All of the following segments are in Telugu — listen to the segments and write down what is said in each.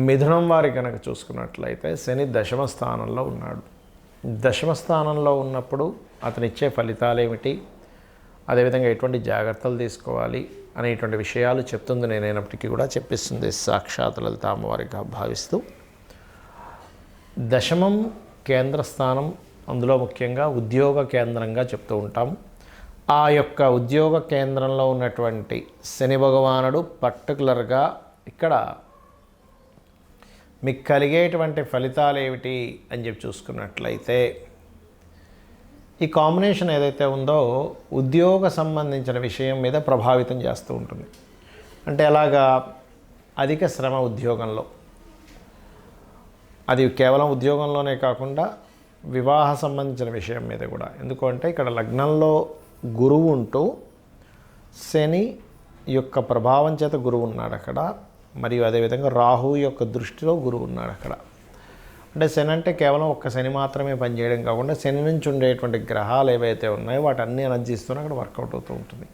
మిథునం వారి కనుక చూసుకున్నట్లయితే శని దశమ స్థానంలో ఉన్నాడు. దశమ స్థానంలో ఉన్నప్పుడు అతను ఇచ్చే ఫలితాలు ఏమిటి, అదేవిధంగా ఎటువంటి జాగ్రత్తలు తీసుకోవాలి అనేటువంటి విషయాలు చెప్తుంది. నేనైనప్పటికీ కూడా చెప్పిస్తుంది సాక్షాత్ లలిత అమ్మవారిగా భావిస్తూ. దశమం కేంద్ర స్థానం, అందులో ముఖ్యంగా ఉద్యోగ కేంద్రంగా చెప్తూ ఉంటాం. ఆ యొక్క ఉద్యోగ కేంద్రంలో ఉన్నటువంటి శని భగవానుడు పర్టికులర్గా ఇక్కడ మీకు కలిగేటువంటి ఫలితాలు ఏమిటి అని చెప్పి చూసుకున్నట్లయితే, ఈ కాంబినేషన్ ఏదైతే ఉందో ఉద్యోగ సంబంధించిన విషయం మీద ప్రభావితం చేస్తూ ఉంటుంది. అంటే ఎలాగా, అధిక శ్రమ ఉద్యోగంలో, అది కేవలం ఉద్యోగంలోనే కాకుండా వివాహ సంబంధించిన విషయం మీద కూడా. ఎందుకంటే ఇక్కడ లగ్నంలో గురువు ఉంటూ శని యొక్క ప్రభావం చేత గురువు ఉన్నాడు అక్కడ, మరియు అదేవిధంగా రాహు యొక్క దృష్టిలో గురువు ఉన్నాడు అక్కడ. అంటే శని అంటే కేవలం ఒక్క శని మాత్రమే పనిచేయడం కాకుండా శని నుంచి ఉండేటువంటి గ్రహాలు ఏవైతే ఉన్నాయో వాటన్ని ఎనర్జీస్తోనే అక్కడ వర్కౌట్ అవుతూ ఉంటుంది.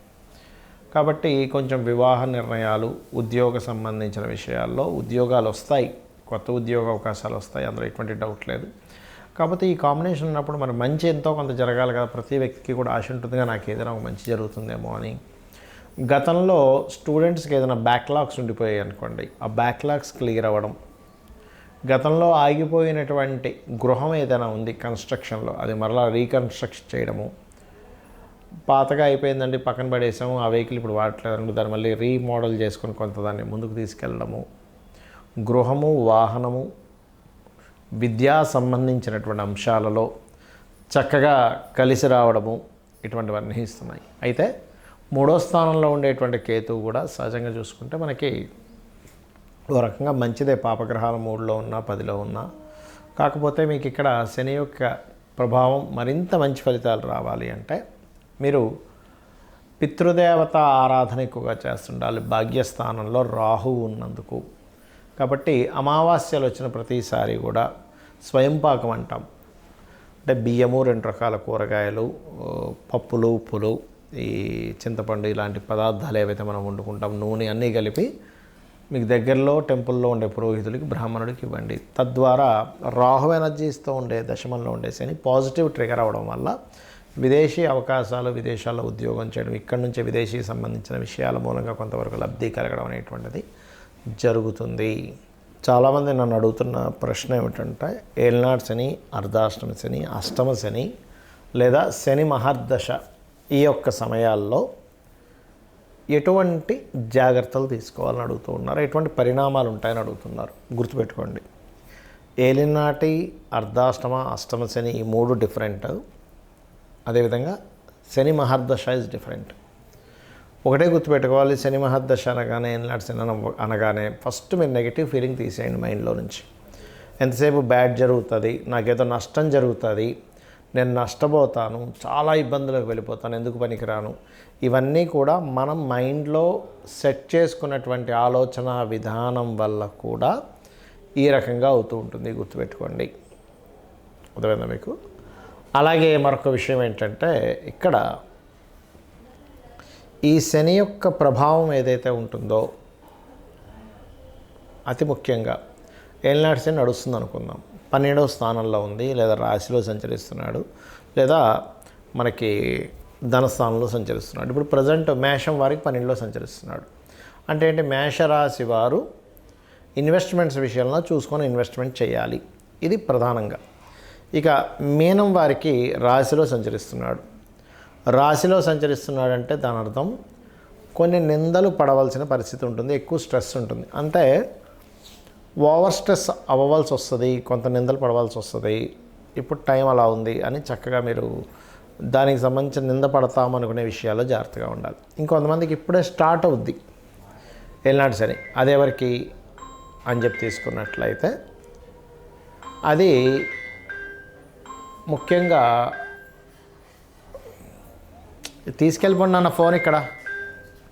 కాబట్టి కొంచెం వివాహ నిర్ణయాలు, ఉద్యోగ సంబంధించిన విషయాల్లో ఉద్యోగాలు వస్తాయి, కొత్త ఉద్యోగ అవకాశాలు వస్తాయి, అందులో ఎటువంటి డౌట్ లేదు. కాకపోతే ఈ కాంబినేషన్ ఉన్నప్పుడు మరి మంచి ఎంతో కొంత జరగాలి కదా, ప్రతి వ్యక్తికి కూడా ఆశ ఉంటుందిగా నాకు ఏదైనా ఒక మంచి జరుగుతుందేమో అని. గతంలో స్టూడెంట్స్కి ఏదైనా బ్యాక్లాగ్స్ ఉండిపోయాయి అనుకోండి, ఆ బ్యాక్లాగ్స్ క్లియర్ అవ్వడం, గతంలో ఆగిపోయినటువంటి గృహం ఏదైనా ఉంది కన్స్ట్రక్షన్లో, అది మరలా రీకన్స్ట్రక్ట్ చేయడము, పాతగా అయిపోయిందండి పక్కన పడేసాము, ఆ వెహికల్ ఇప్పుడు వాడట్లేదు, దాన్ని మళ్ళీ రీమోడల్ చేసుకొని కొంత దాన్ని ముందుకు తీసుకెళ్ళడము, గృహము, వాహనము, విద్యా సంబంధించినటువంటి అంశాలలో చక్కగా కలిసి రావడము, ఇటువంటివన్నీ ఇస్తున్నాయి. అయితే మూడో స్థానంలో ఉండేటువంటి కేతువు కూడా సహజంగా చూసుకుంటే మనకి ఓ రకంగా మంచిదే, పాపగ్రహాల 3లో ఉన్నా 10లో ఉన్నా. కాకపోతే మీకు ఇక్కడ శని యొక్క ప్రభావం మరింత మంచి ఫలితాలు రావాలి అంటే మీరు పితృదేవత ఆరాధన ఎక్కువగా చేస్తుండాలి, భాగ్యస్థానంలో రాహువు ఉన్నందుకు. కాబట్టి అమావాస్యలు వచ్చిన ప్రతిసారి కూడా స్వయంపాకం అంటాం, అంటే బియ్యము, 2 రకాల కూరగాయలు, పప్పులు, ఉప్పులు, ఈ చింతపండు ఇలాంటి పదార్థాలు ఏవైతే మనం వండుకుంటాం, నూనె అన్నీ కలిపి మీకు దగ్గరలో టెంపుల్లో ఉండే పురోహితుడికి, బ్రాహ్మణుడికి ఇవ్వండి. తద్వారా రాహు ఎనర్జీస్తో ఉండే దశమంలో ఉండే శని పాజిటివ్ ట్రిగర్ అవ్వడం వల్ల విదేశీ అవకాశాలు, విదేశాల్లో ఉద్యోగం చేయడం, ఇక్కడి నుంచే విదేశీ సంబంధించిన విషయాల మూలంగా కొంతవరకు లబ్ధి కలగడం అనేటువంటిది జరుగుతుంది. చాలామంది నన్ను అడుగుతున్న ప్రశ్న ఏమిటంటే, ఏలినాటి శని, అర్ధాష్టమ శని, అష్టమ శని లేదా శని మహర్దశ ఈ యొక్క సమయాల్లో ఎటువంటి జాగ్రత్తలు తీసుకోవాలని అడుగుతూ ఉన్నారు, ఎటువంటి పరిణామాలు ఉంటాయని అడుగుతున్నారు. గుర్తుపెట్టుకోండి, ఏలినాటి, అర్ధాష్టమ, అష్టమ శని ఈ 3 డిఫరెంట్. అదేవిధంగా శని మహర్దశ ఇస్ డిఫరెంట్. ఒకటే గుర్తుపెట్టుకోవాలి, శని మహర్దశ అనగానే, ఏలినాటి శని అనగానే ఫస్ట్ మీరు నెగిటివ్ ఫీలింగ్ తీసేయండి మైండ్లో నుంచి. ఎంతసేపు బ్యాడ్ జరుగుతుంది, నాకేదో నష్టం జరుగుతుంది, నేను నష్టపోతాను, చాలా ఇబ్బందులకు వెళ్ళిపోతాను, ఎందుకు పనికిరాను, ఇవన్నీ కూడా మనం మైండ్లో సెట్ చేసుకున్నటువంటి ఆలోచన విధానం వల్ల కూడా ఈ రకంగా అవుతూ ఉంటుంది. గుర్తుపెట్టుకోండి, అర్థమైందా మీకు? అలాగే మరొక విషయం ఏంటంటే, ఇక్కడ ఈ శని యొక్క ప్రభావం ఏదైతే ఉంటుందో అతి ముఖ్యంగా ఏలినాటి శని నడుస్తుంది అనుకుందాం, 12వ స్థానంలో ఉంది, లేదా రాశిలో సంచరిస్తున్నాడు, లేదా మనకి ధనస్థానంలో సంచరిస్తున్నాడు. ఇప్పుడు ప్రజెంట్ మేషం వారికి 12లో సంచరిస్తున్నాడు. అంటే ఏంటి, మేషరాశి వారు ఇన్వెస్ట్మెంట్స్ విషయంలో చూసుకొని ఇన్వెస్ట్మెంట్ చేయాలి, ఇది ప్రధానంగా. ఇక మీనం వారికి రాశిలో సంచరిస్తున్నాడు. రాశిలో సంచరిస్తున్నాడంటే దాని అర్థం కొన్ని నిందలు పడవలసిన పరిస్థితి ఉంటుంది, ఎక్కువ స్ట్రెస్ ఉంటుంది. అంటే ఓవర్ స్ట్రెస్ అవ్వవలసి వస్తుంది, కొంత నిందలు పడవలసి వస్తుంది, ఇప్పుడు టైం అలా ఉంది అని చక్కగా మీరు దానికి సంబంధించిన నింద పడతామనుకునే విషయాల్లో జాగ్రత్తగా ఉండాలి. ఇంకొంతమందికి ఇప్పుడే స్టార్ట్ అవుద్ది ఏలినాటి శని, అదెవరికి అని చెప్పి తీసుకున్నట్లయితే అది ముఖ్యంగా తీసుకెళ్ళిపోండి అన్న ఫోన్, ఇక్కడ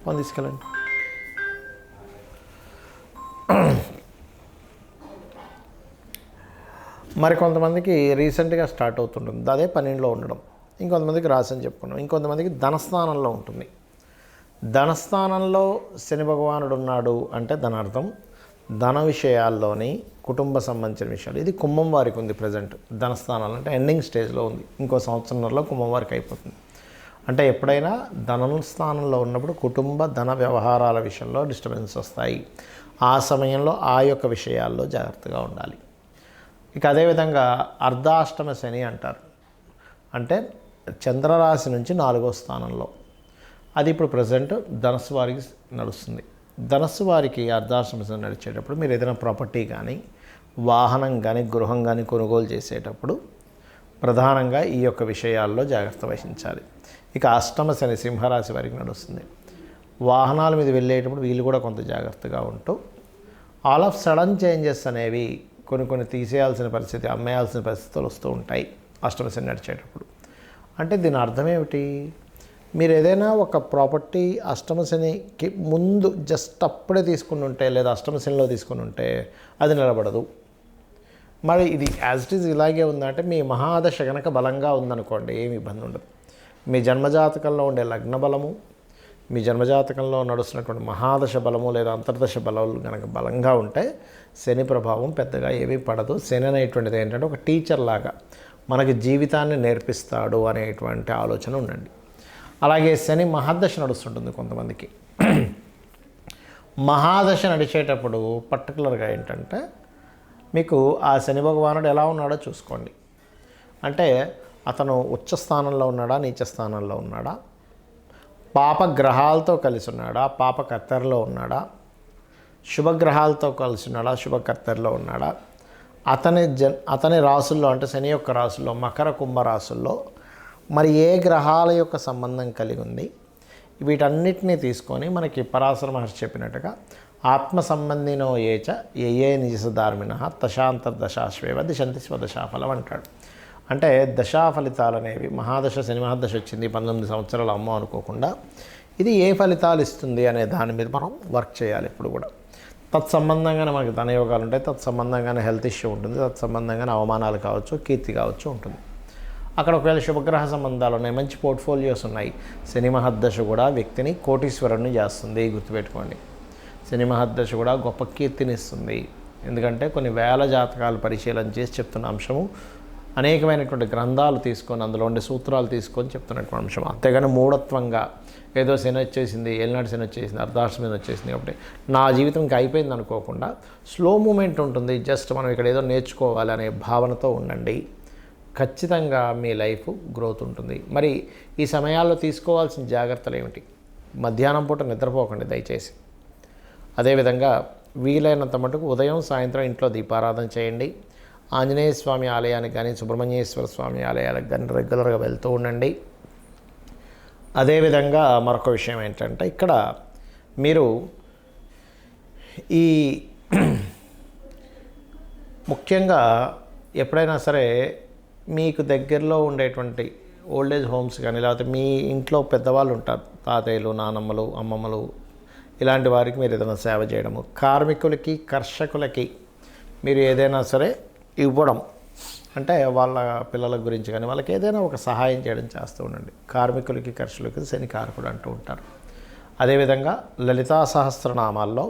ఫోన్ తీసుకెళ్ళండి. మరి కొంతమందికి రీసెంట్గా స్టార్ట్ అవుతుంటుంది, అదే 12లో ఉండడం. ఇంకొంతమందికి రాశి అని చెప్పుకున్నాం. ఇంకొంతమందికి ధనస్థానంలో ఉంటుంది. ధనస్థానంలో శని భగవానుడు ఉన్నాడు అంటే దాని అర్థం ధన విషయాల్లోని కుటుంబ సంబంధించిన విషయాలు. ఇది కుంభం వారికి ఉంది ప్రజెంట్. ధనస్థానాలు అంటే ఎండింగ్ స్టేజ్లో ఉంది. ఇంకో సంవత్సరంలో కుంభం వారికి అయిపోతుంది. అంటే ఎప్పుడైనా ధన స్థానంలో ఉన్నప్పుడు కుటుంబ ధన వ్యవహారాల విషయంలో డిస్టర్బెన్స్ వస్తాయి. ఆ సమయంలో ఆ యొక్క విషయాల్లో జాగ్రత్తగా ఉండాలి. ఇక అదేవిధంగా అర్ధాష్టమ శని అంటారు. అంటే చంద్రరాశి నుంచి 4వ స్థానంలో, అది ఇప్పుడు ప్రజెంట్ ధనస్సు వారికి నడుస్తుంది. ధనస్సు వారికి అర్ధాష్టమ శని నడిచేటప్పుడు మీరు ఏదైనా ప్రాపర్టీ కానీ, వాహనం కానీ, గృహం కానీ కొనుగోలు చేసేటప్పుడు ప్రధానంగా ఈ యొక్క విషయాల్లో జాగ్రత్త వహించాలి. ఇక అష్టమ శని సింహరాశి వారికి నడుస్తుంది. వాహనాల మీద వెళ్ళేటప్పుడు వీళ్ళు కూడా కొంత జాగ్రత్తగా ఉంటూ, ఆల్ ఆఫ్ సడన్ చేంజెస్ అనేవి కొన్ని తీసేయాల్సిన పరిస్థితి, అమ్మేయాల్సిన పరిస్థితులు వస్తూ ఉంటాయి అష్టమ శని నడిచేటప్పుడు. అంటే దీని అర్థం ఏమిటి? మీరు ఏదైనా ఒక ప్రాపర్టీ అష్టమ శనికి ముందు జస్ట్ అప్పుడే తీసుకుని ఉంటే, లేదా అష్టమ శనిలో తీసుకుని ఉంటే అది నిలబడదు. మరి ఇది యాజ్ ఇట్ ఈజ్ ఇలాగే ఉందంటే మీ మహాదశ గనక బలంగా ఉందనుకోండి, ఏమి ఇబ్బంది ఉండదు. మీ జన్మజాతకంలో ఉండే లగ్న బలము, మీ జన్మజాతకంలో నడుస్తున్నటువంటి మహాదశ బలము లేదా అంతర్దశ బలాలు కనుక బలంగా ఉంటే శని ప్రభావం పెద్దగా ఏమీ పడదు. శని అనేటువంటిది ఏంటంటే ఒక టీచర్ లాగా మనకి జీవితాన్ని నేర్పిస్తాడు అనేటువంటి ఆలోచన ఉండండి. అలాగే శని మహాదశ నడుస్తుంటుంది కొంతమందికి. మహాదశ నడిచేటప్పుడు పర్టికులర్గా ఏంటంటే మీకు ఆ శని భగవానుడు ఎలా ఉన్నాడో చూసుకోండి. అంటే అతను ఉచ్చ స్థానంలో ఉన్నాడా, నీచ స్థానంలో ఉన్నాడా, పాపగ్రహాలతో కలిసి ఉన్నాడా, పాపకర్తెరలో ఉన్నాడా, శుభగ్రహాలతో కలిసి ఉన్నాడా, శుభకర్తెరలో ఉన్నాడా, అతని రాసుల్లో అంటే శని యొక్క రాసుల్లో మకర కుంభ రాసుల్లో మరి ఏ గ్రహాల యొక్క సంబంధం కలిగి ఉంది, వీటన్నిటినీ తీసుకొని మనకి పరాశర మహర్షి చెప్పినట్టుగా ఆత్మ సంబంధినో ఏచ ఏ నిజధార్మిణ తశాంతర్దశాశ్వేవ దిశంతి స్వదశాఫలం అంటాడు. అంటే దశా ఫలితాలు అనేవి మహాదశ శని మహాదశ వచ్చింది 19 సంవత్సరాలు అమ్మో అనుకోకుండా ఇది ఏ ఫలితాలు ఇస్తుంది అనే దాని మీద మనం వర్క్ చేయాలి. ఇప్పుడు కూడా తత్సంబంధంగానే మనకి ధనయోగాలు ఉంటాయి, తత్సంబంధంగానే హెల్త్ ఇష్యూ ఉంటుంది, తత్సంబంధంగానే అవమానాలు కావచ్చు, కీర్తి కావచ్చు ఉంటుంది. అక్కడ ఒకవేళ శుభగ్రహ సంబంధాలు ఉన్నాయి, మంచి పోర్ట్ఫోలియోస్ ఉన్నాయి. శని మహద్దశ కూడా వ్యక్తిని కోటీశ్వరుని చేస్తుంది, గుర్తుపెట్టుకోండి. శని మహద్దశ కూడా గొప్ప కీర్తిని ఇస్తుంది. ఎందుకంటే కొన్ని వేల జాతకాలు పరిశీలన చేసి చెప్తున్న అంశము, అనేకమైనటువంటి గ్రంథాలు తీసుకొని అందులో ఉండే సూత్రాలు తీసుకొని చెప్తున్నటువంటి అంశం. అంతేగాని మూఢత్వంగా ఏదో శని వచ్చేసింది, ఏలినాటి శని వచ్చేసింది, అర్ధాష్టమి వచ్చేసింది కాబట్టి నా జీవితం ఇంకా అయిపోయింది అనుకోకుండా స్లో మూమెంట్ ఉంటుంది. జస్ట్ మనం ఇక్కడ ఏదో నేర్చుకోవాలి అనే భావనతో ఉండండి. ఖచ్చితంగా మీ లైఫ్ గ్రోత్ ఉంటుంది. మరి ఈ సమయాల్లో తీసుకోవాల్సిన జాగ్రత్తలు ఏమిటి? మధ్యాహ్నం పూట నిద్రపోకండి దయచేసి. అదేవిధంగా వీలైనంత మటుకు ఉదయం సాయంత్రం ఇంట్లో దీపారాధన చేయండి. ఆంజనేయ స్వామి ఆలయానికి కానీ సుబ్రహ్మణ్యేశ్వర స్వామి ఆలయాలకు కానీ రెగ్యులర్గా వెళ్తూ ఉండండి. అదేవిధంగా మరొక విషయం ఏంటంటే ఇక్కడ మీరు ఈ ముఖ్యంగా ఎప్పుడైనా సరే మీకు దగ్గరలో ఉండేటువంటి ఓల్డేజ్ హోమ్స్ కానీ లేకపోతే మీ ఇంట్లో పెద్దవాళ్ళు ఉంటారు, తాతయ్యలు, నానమ్మలు, అమ్మమ్మలు, ఇలాంటి వారికి మీరు ఏదైనా సేవ చేయడము, కార్మికులకి, కర్షకులకి మీరు ఏదైనా సరే ఇవ్వడం, అంటే వాళ్ళ పిల్లల గురించి కానీ వాళ్ళకి ఏదైనా ఒక సహాయం చేయడం చేస్తూ ఉండండి. కార్మికులకి, కర్షకులకి శని కారకుడు అంటూ ఉంటారు. అదేవిధంగా లలితా సహస్రనామాల్లో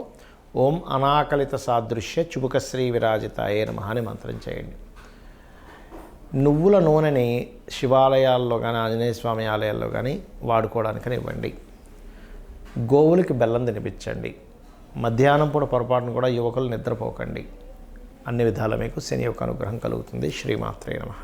ఓం అనాకలిత సాదృశ్య చుబుకశ్రీ విరాజితాయే నమః అని మంత్రం చేయండి. నువ్వుల నూనెని శివాలయాల్లో కానీ ఆంజనేయ స్వామి ఆలయాల్లో కానీ వాడుకోవడానికని ఇవ్వండి. గోవులకి బెల్లం తినిపించండి. మధ్యాహ్నం పూట పొరపాటును కూడా యువకులు నిద్రపోకండి. అన్ని విధాలా మీకు శని యొక్క అనుగ్రహం కలుగుతుంది. శ్రీమాత్రే నమః.